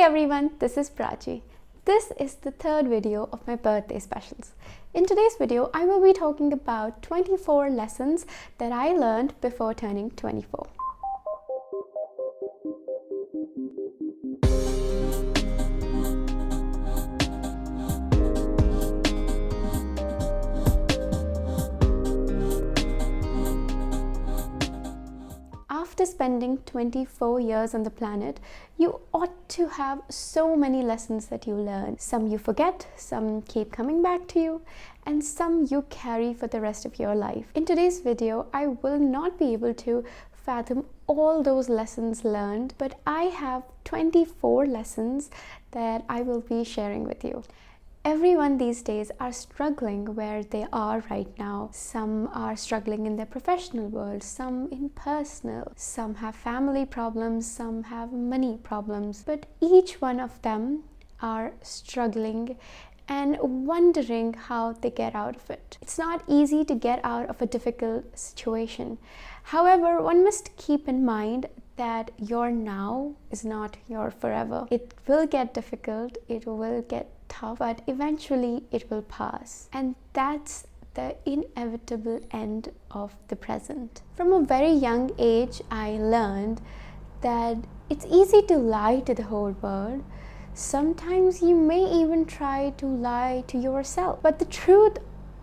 everyone, this is Prachi. This is the third video of my birthday specials. In today's video, I will be talking about 24 lessons that I learned before turning 24. After spending 24 years on the planet, you ought to have so many lessons that you learn. Some you forget, some keep coming back to you, and some you carry for the rest of your life. In today's video, I will not be able to fathom all those lessons learned, but I have 24 lessons that I will be sharing with you. Everyone these days are struggling where they are right now. Some are struggling in their professional world, some in personal, some have family problems, some have money problems, but each one of them are struggling and wondering how they get out of it. It's not easy to get out of a difficult situation. However, one must keep in mind that your now is not your forever. It will get difficult, it will get tough, but eventually it will pass. And that's the inevitable end of the present. From a very young age, I learned that it's easy to lie to the whole world. Sometimes you may even try to lie to yourself, but the truth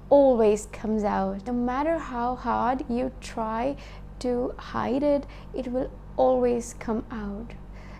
always comes out. No matter how hard you try to hide it, it will always come out.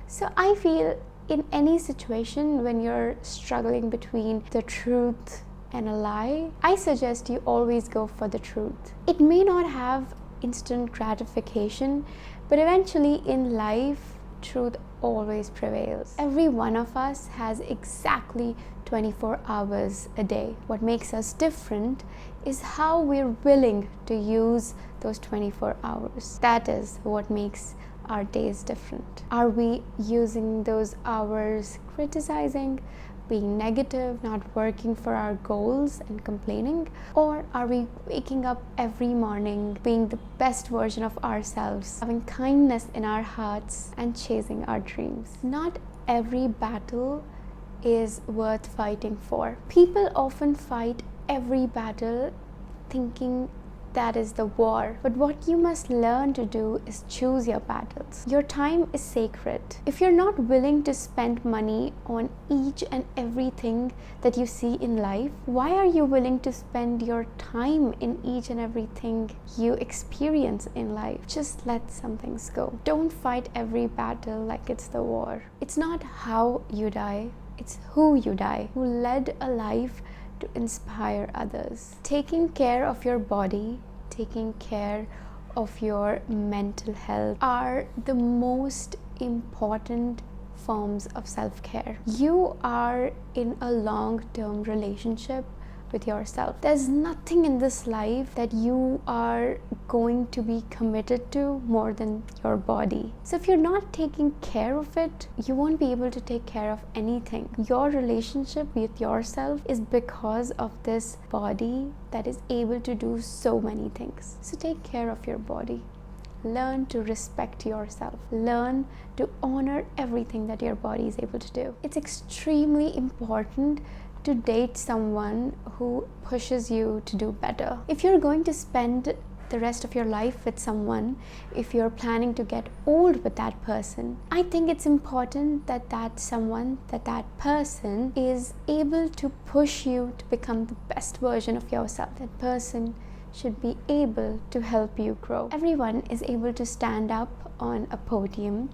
So I feel in any situation when you're struggling between the truth and a lie, I suggest you always go for the truth. It may not have instant gratification, but eventually in life, truth always prevails. Every one of us has exactly 24 hours a day. What makes us different is how we're willing to use those 24 hours. That is what makes our days different. Are we using those hours criticizing, being negative, not working for our goals and complaining? Or are we waking up every morning being the best version of ourselves, having kindness in our hearts and chasing our dreams? Not every battle is worth fighting for. People often fight every battle thinking that is the war. But what you must learn to do is choose your battles. Your time is sacred. If you're not willing to spend money on each and everything that you see in life, why are you willing to spend your time in each and everything you experience in life? Just let some things go. Don't fight every battle like it's the war. It's not how you die, it's who you die, who led a life to inspire others. Taking care of your body, taking care of your mental health are the most important forms of self-care. You are in a long-term relationship with yourself. There's nothing in this life that you are going to be committed to more than your body. So if you're not taking care of it, you won't be able to take care of anything. Your relationship with yourself is because of this body that is able to do so many things. So take care of your body. Learn to respect yourself. Learn to honor everything that your body is able to do. It's extremely important to date someone who pushes you to do better. If you're going to spend the rest of your life with someone, if you're planning to get old with that person, I think it's important that that person is able to push you to become the best version of yourself. That person should be able to help you grow. Everyone is able to stand up on a podium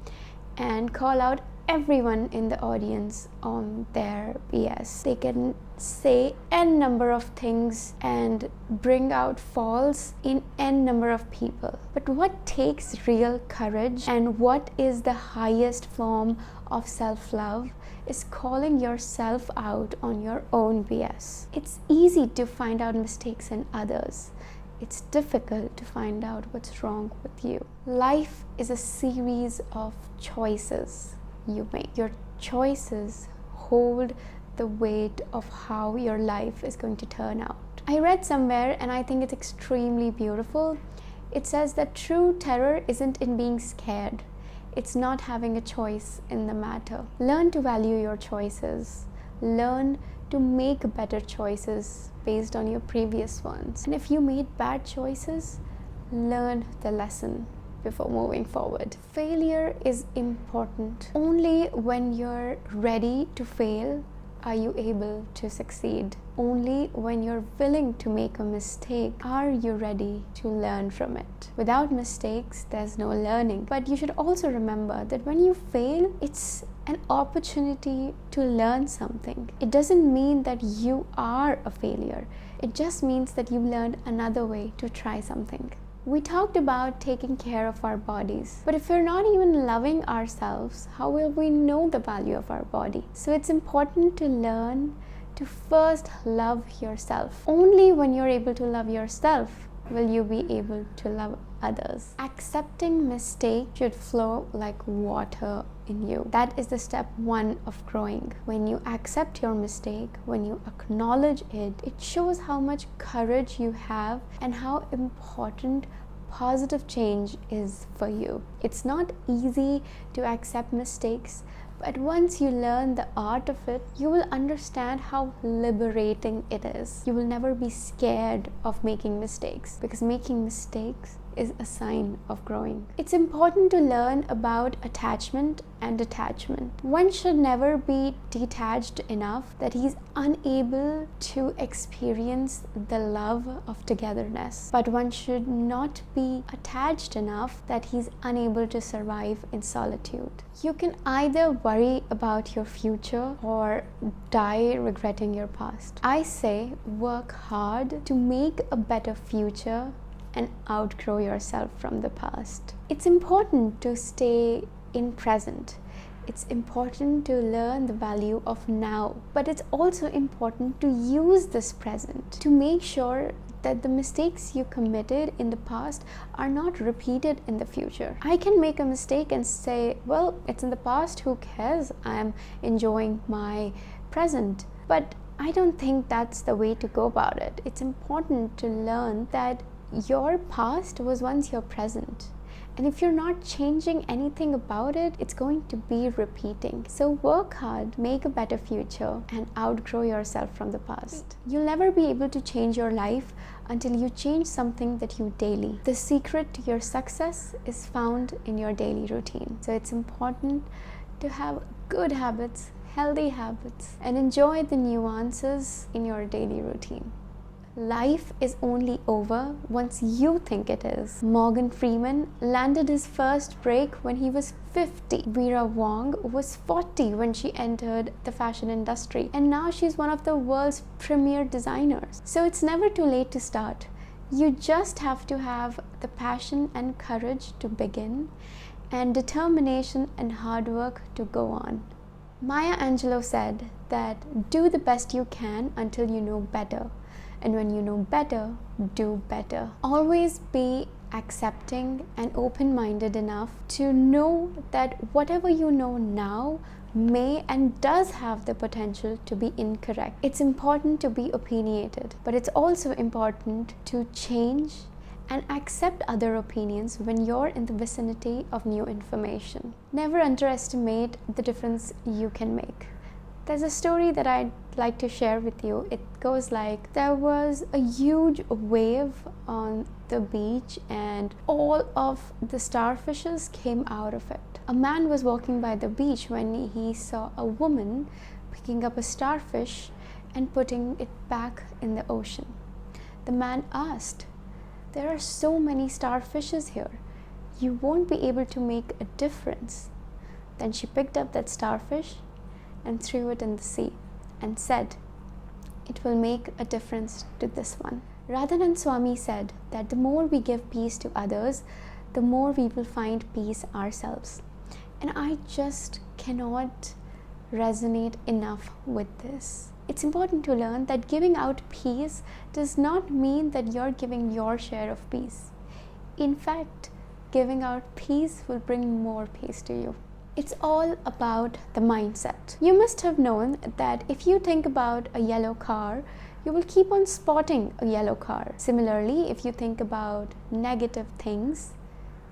and call out everyone in the audience on their BS. They can say n number of things and bring out faults in n number of people. But what takes real courage and what is the highest form of self-love is calling yourself out on your own BS. It's easy to find out mistakes in others. It's difficult to find out what's wrong with you. Life is a series of choices you make. Your choices hold the weight of how your life is going to turn out. I read somewhere, and I think it's extremely beautiful. It says that true terror isn't in being scared, It's not having a choice in the matter. Learn to value your choices. Learn to make better choices based on your previous ones. And if you made bad choices, learn the lesson before moving forward. Failure is important. Only when you're ready to fail are you able to succeed. Only when you're willing to make a mistake are you ready to learn from it. Without mistakes, there's no learning. But you should also remember that when you fail, it's an opportunity to learn something. It doesn't mean that you are a failure. It just means that you learned another way to try something. We talked about taking care of our bodies, but if we're not even loving ourselves, how will we know the value of our body? So it's important to learn to first love yourself. Only when you're able to love yourself will you be able to love others. Accepting mistakes should flow like water in you. That is the step 1 of growing. When you accept your mistake, when you acknowledge it, it shows how much courage you have and how important positive change is for you. It's not easy to accept mistakes, but once you learn the art of it, you will understand how liberating it is. You will never be scared of making mistakes, because making mistakes is a sign of growing. It's important to learn about attachment and detachment. One should never be detached enough that he's unable to experience the love of togetherness. But one should not be attached enough that he's unable to survive in solitude. You can either worry about your future or die regretting your past. I say work hard to make a better future and outgrow yourself from the past. It's important to stay in present. It's important to learn the value of now, but it's also important to use this present to make sure that the mistakes you committed in the past are not repeated in the future. I can make a mistake and say, well, it's in the past, who cares? I'm enjoying my present. But I don't think that's the way to go about it. It's important to learn that your past was once your present. And if you're not changing anything about it, it's going to be repeating. So work hard, make a better future, and outgrow yourself from the past. You'll never be able to change your life until you change something that you daily. The secret to your success is found in your daily routine. So it's important to have good habits, healthy habits, and enjoy the nuances in your daily routine. Life is only over once you think it is. Morgan Freeman landed his first break when he was 50. Vera Wang was 40 when she entered the fashion industry, and now she's one of the world's premier designers. So it's never too late to start. You just have to have the passion and courage to begin, and determination and hard work to go on. Maya Angelou said that do the best you can until you know better. And when you know better, do better. Always be accepting and open-minded enough to know that whatever you know now may and does have the potential to be incorrect. It's important to be opinionated, but it's also important to change and accept other opinions when you're in the vicinity of new information. Never underestimate the difference you can make. There's a story that I'd like to share with you. It goes like, there was a huge wave on the beach and all of the starfishes came out of it. A man was walking by the beach when he saw a woman picking up a starfish and putting it back in the ocean. The man asked, "There are so many starfishes here. You won't be able to make a difference." Then she picked up that starfish and threw it in the sea and said, "It will make a difference to this one." Radhanand Swami said that the more we give peace to others, the more we will find peace ourselves. And I just cannot resonate enough with this. It's important to learn that giving out peace does not mean that you're giving your share of peace. In fact, giving out peace will bring more peace to you. It's all about the mindset. You must have known that if you think about a yellow car, you will keep on spotting a yellow car. Similarly, if you think about negative things,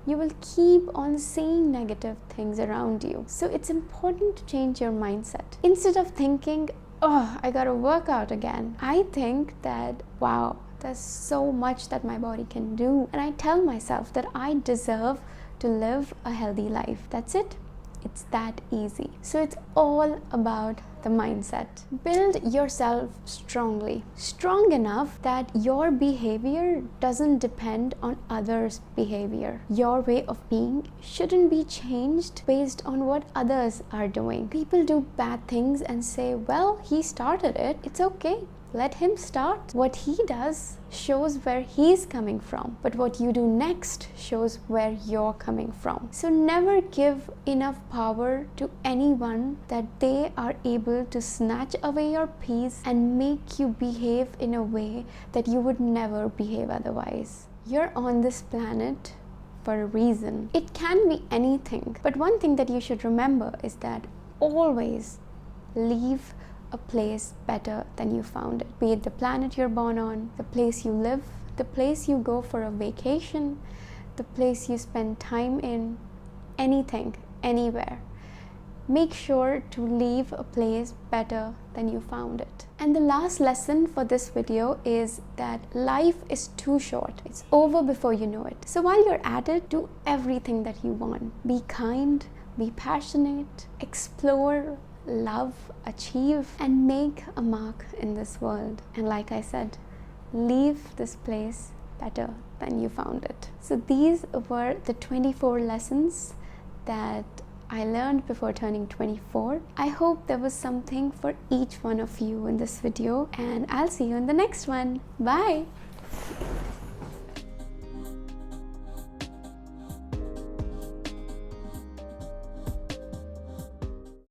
you will keep on seeing negative things around you. So it's important to change your mindset. Instead of thinking, oh, I gotta work out again, I think that, wow, there's so much that my body can do. And I tell myself that I deserve to live a healthy life. That's it. It's that easy. So it's all about the mindset. Build yourself strong enough that your behavior doesn't depend on others' behavior. Your way of being shouldn't be changed based on what others are doing. People do bad things and say, well, he started it, it's okay, let him start. What he does shows where he's coming from, but what you do next shows where you're coming from. So never give enough power to anyone that they are able to snatch away your peace and make you behave in a way that you would never behave otherwise. You're on this planet for a reason. It can be anything, but one thing that you should remember is that always leave a place better than you found it. Be it the planet you're born on, the place you live, the place you go for a vacation, the place you spend time in, anything, anywhere. Make sure to leave a place better than you found it. And the last lesson for this video is that life is too short. It's over before you know it. So while you're at it, do everything that you want. Be kind, be passionate, explore, love, achieve, and make a mark in this world. And like I said, leave this place better than you found it. So these were the 24 lessons that I learned before turning 24. I hope there was something for each one of you in this video, and I'll see you in the next one. Bye!